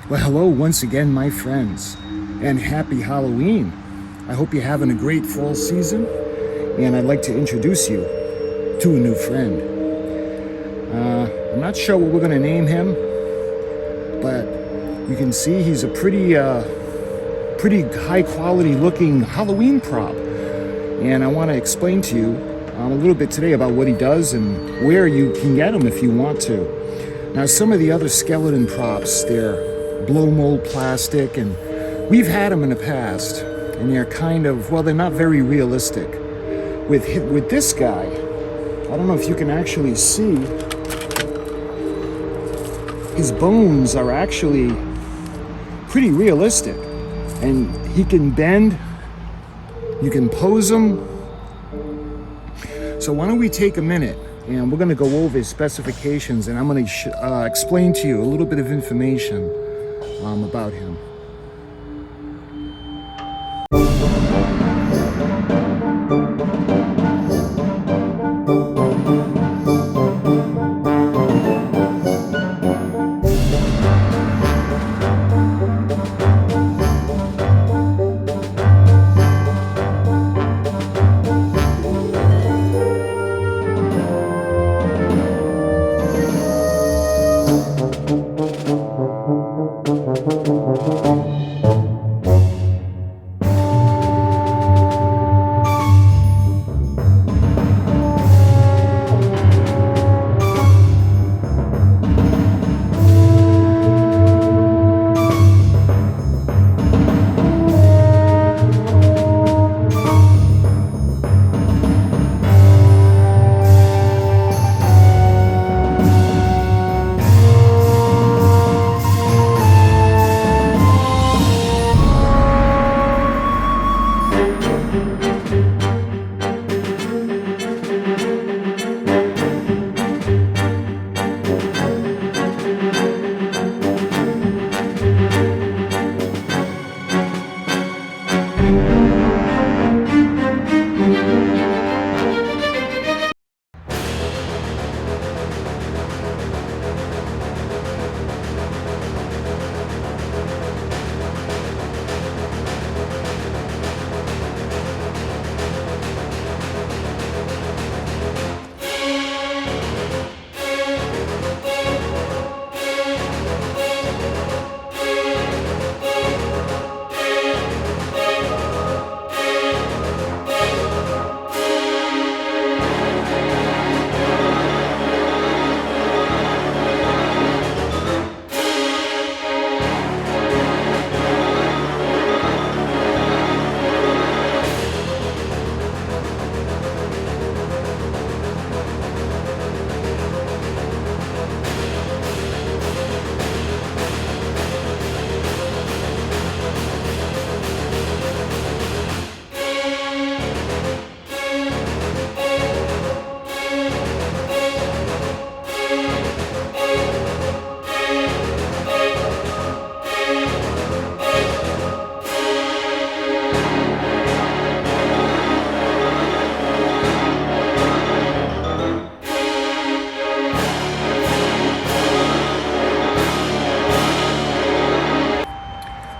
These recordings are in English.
Well, hello once again, my friends, and happy Halloween. I hope you're having a great fall season, and I'd like to introduce you to a new friend. I'm not sure what we're going to name him, but you can see he's a pretty high quality looking Halloween prop. And I want to explain to you a little bit today about what he does and where you can get him if you want to. Now, some of the other skeleton props, they're blow mold plastic, and we've had them in the past, and they're they're not very realistic. With this guy, I don't know if you can actually see, his bones are actually pretty realistic, and he can bend, you can pose him. So why don't we take a minute and we're going to go over his specifications, and I'm going to explain to you a little bit of information about him.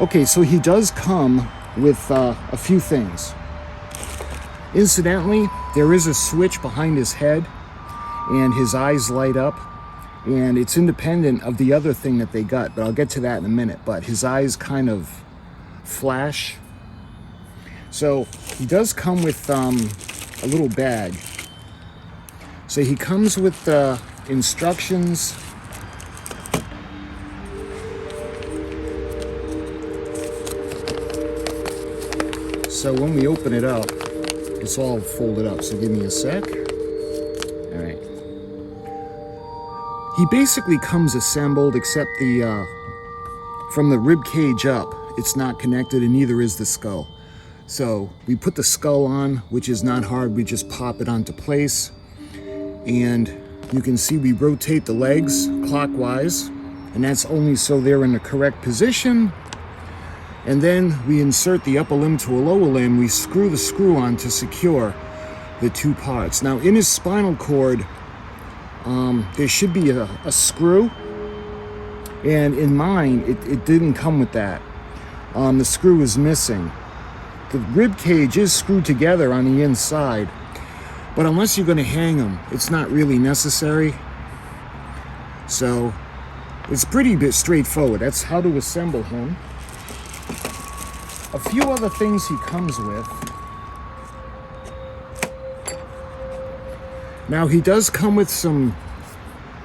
Okay, so he does come with a few things. Incidentally, there is a switch behind his head, and his eyes light up, and it's independent of the other thing that they got, but I'll get to that in a minute. But his eyes kind of flash. So he does come with a little bag. So he comes with instructions. So when we open it up, it's all folded up. So give me a sec. All right. He basically comes assembled, except from the rib cage up, it's not connected, and neither is the skull. So we put the skull on, which is not hard. We just pop it onto place. And you can see we rotate the legs clockwise, and that's only so they're in the correct position. And then we insert the upper limb to a lower limb. We screw the screw on to secure the two parts. Now, in his spinal cord, there should be a screw And in mine, it didn't come with that. The screw is missing. The rib cage is screwed together on the inside, but unless you're going to hang them, it's not really necessary. So it's pretty bit straightforward. That's how to assemble him. A few other things he comes with. Now he does come with some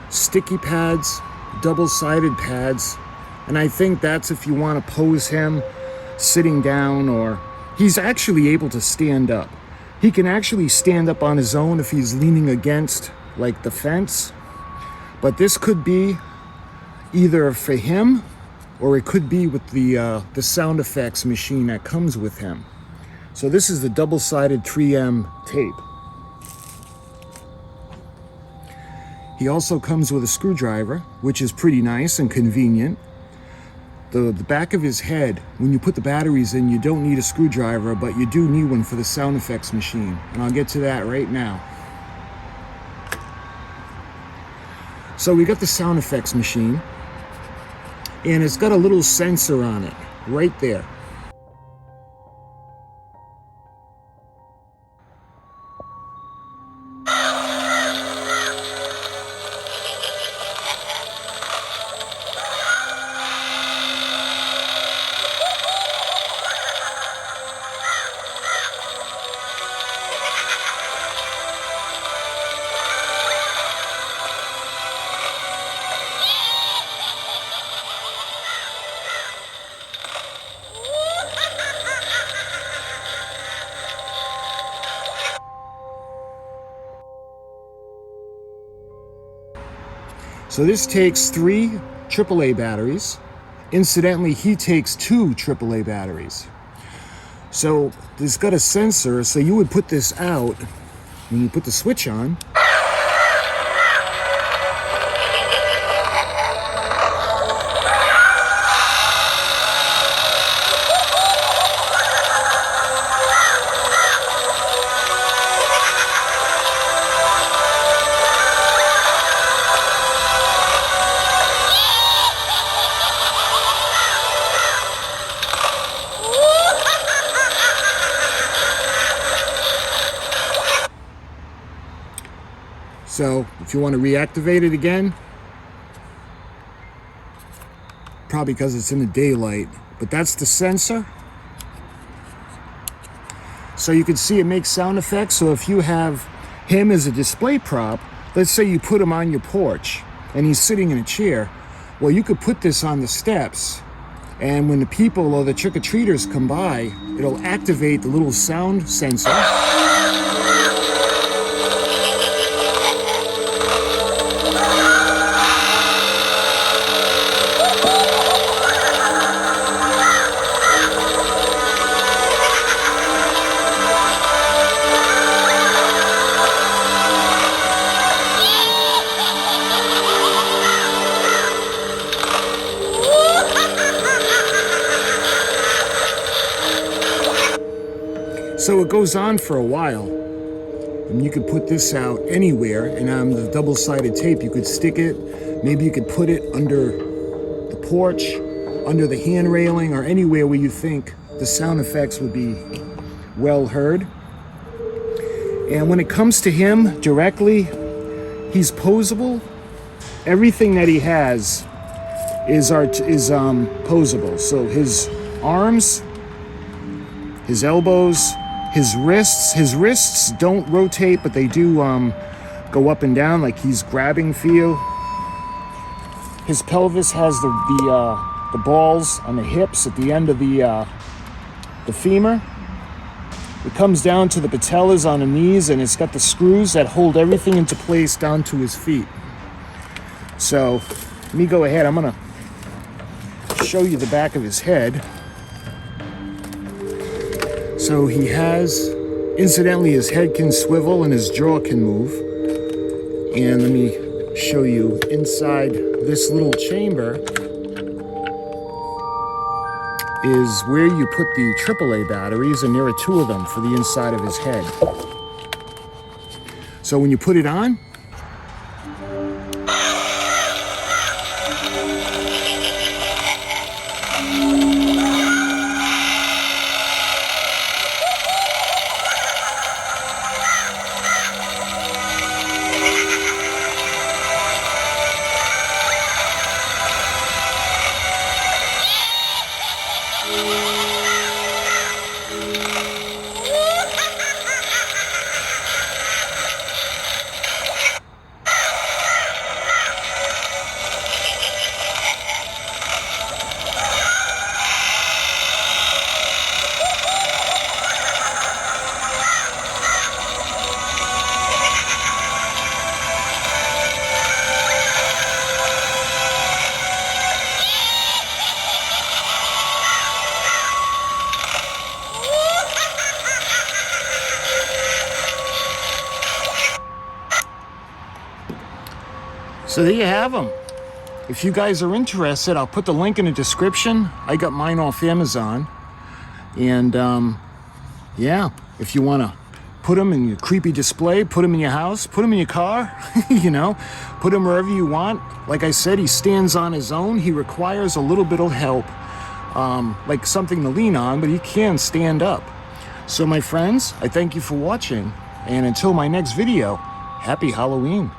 sticky pads, double-sided pads, and I think that's if you want to pose him sitting down, or he's actually able to stand up. He can actually stand up on his own if he's leaning against like the fence, but this could be either for him or it could be with the sound effects machine that comes with him. So this is the double-sided 3M tape. He also comes with a screwdriver, which is pretty nice and convenient. The back of his head, when you put the batteries in, you don't need a screwdriver, but you do need one for the sound effects machine. And I'll get to that right now. So we got the sound effects machine, and it's got a little sensor on it, right there. So this takes 3 AAA batteries. Incidentally, he takes 2 AAA batteries. So this got a sensor, so you would put this out when you put the switch on. So if you want to reactivate it again, probably because it's in the daylight, but that's the sensor. So you can see it makes sound effects. So if you have him as a display prop, let's say you put him on your porch and he's sitting in a chair, well, you could put this on the steps, and when the people or the trick-or-treaters come by, it'll activate the little sound sensor. So it goes on for a while, and you could put this out anywhere, and on the double-sided tape you could stick it, maybe you could put it under the porch, under the hand railing, or anywhere where you think the sound effects would be well heard. And when it comes to him directly, he's posable. Everything that he has is posable. So his arms, his elbows, his wrists don't rotate, but they do go up and down like he's grabbing for you. His pelvis has the balls on the hips at the end of the femur. It comes down to the patellas on the knees, and it's got the screws that hold everything into place down to his feet. So let me go ahead. I'm gonna show you the back of his head. So he has, incidentally, his head can swivel and his jaw can move. And let me show you inside this little chamber is where you put the AAA batteries, and there are 2 of them for the inside of his head. So when you put it on, So there you have them. If you guys are interested, I'll put the link in the description. I got mine off Amazon. And yeah, if you want to put them in your creepy display, put them in your house, put them in your car, you know, put them wherever you want. Like I said, he stands on his own. He requires a little bit of help, like something to lean on, but he can stand up. So my friends, I thank you for watching. And until my next video, happy Halloween.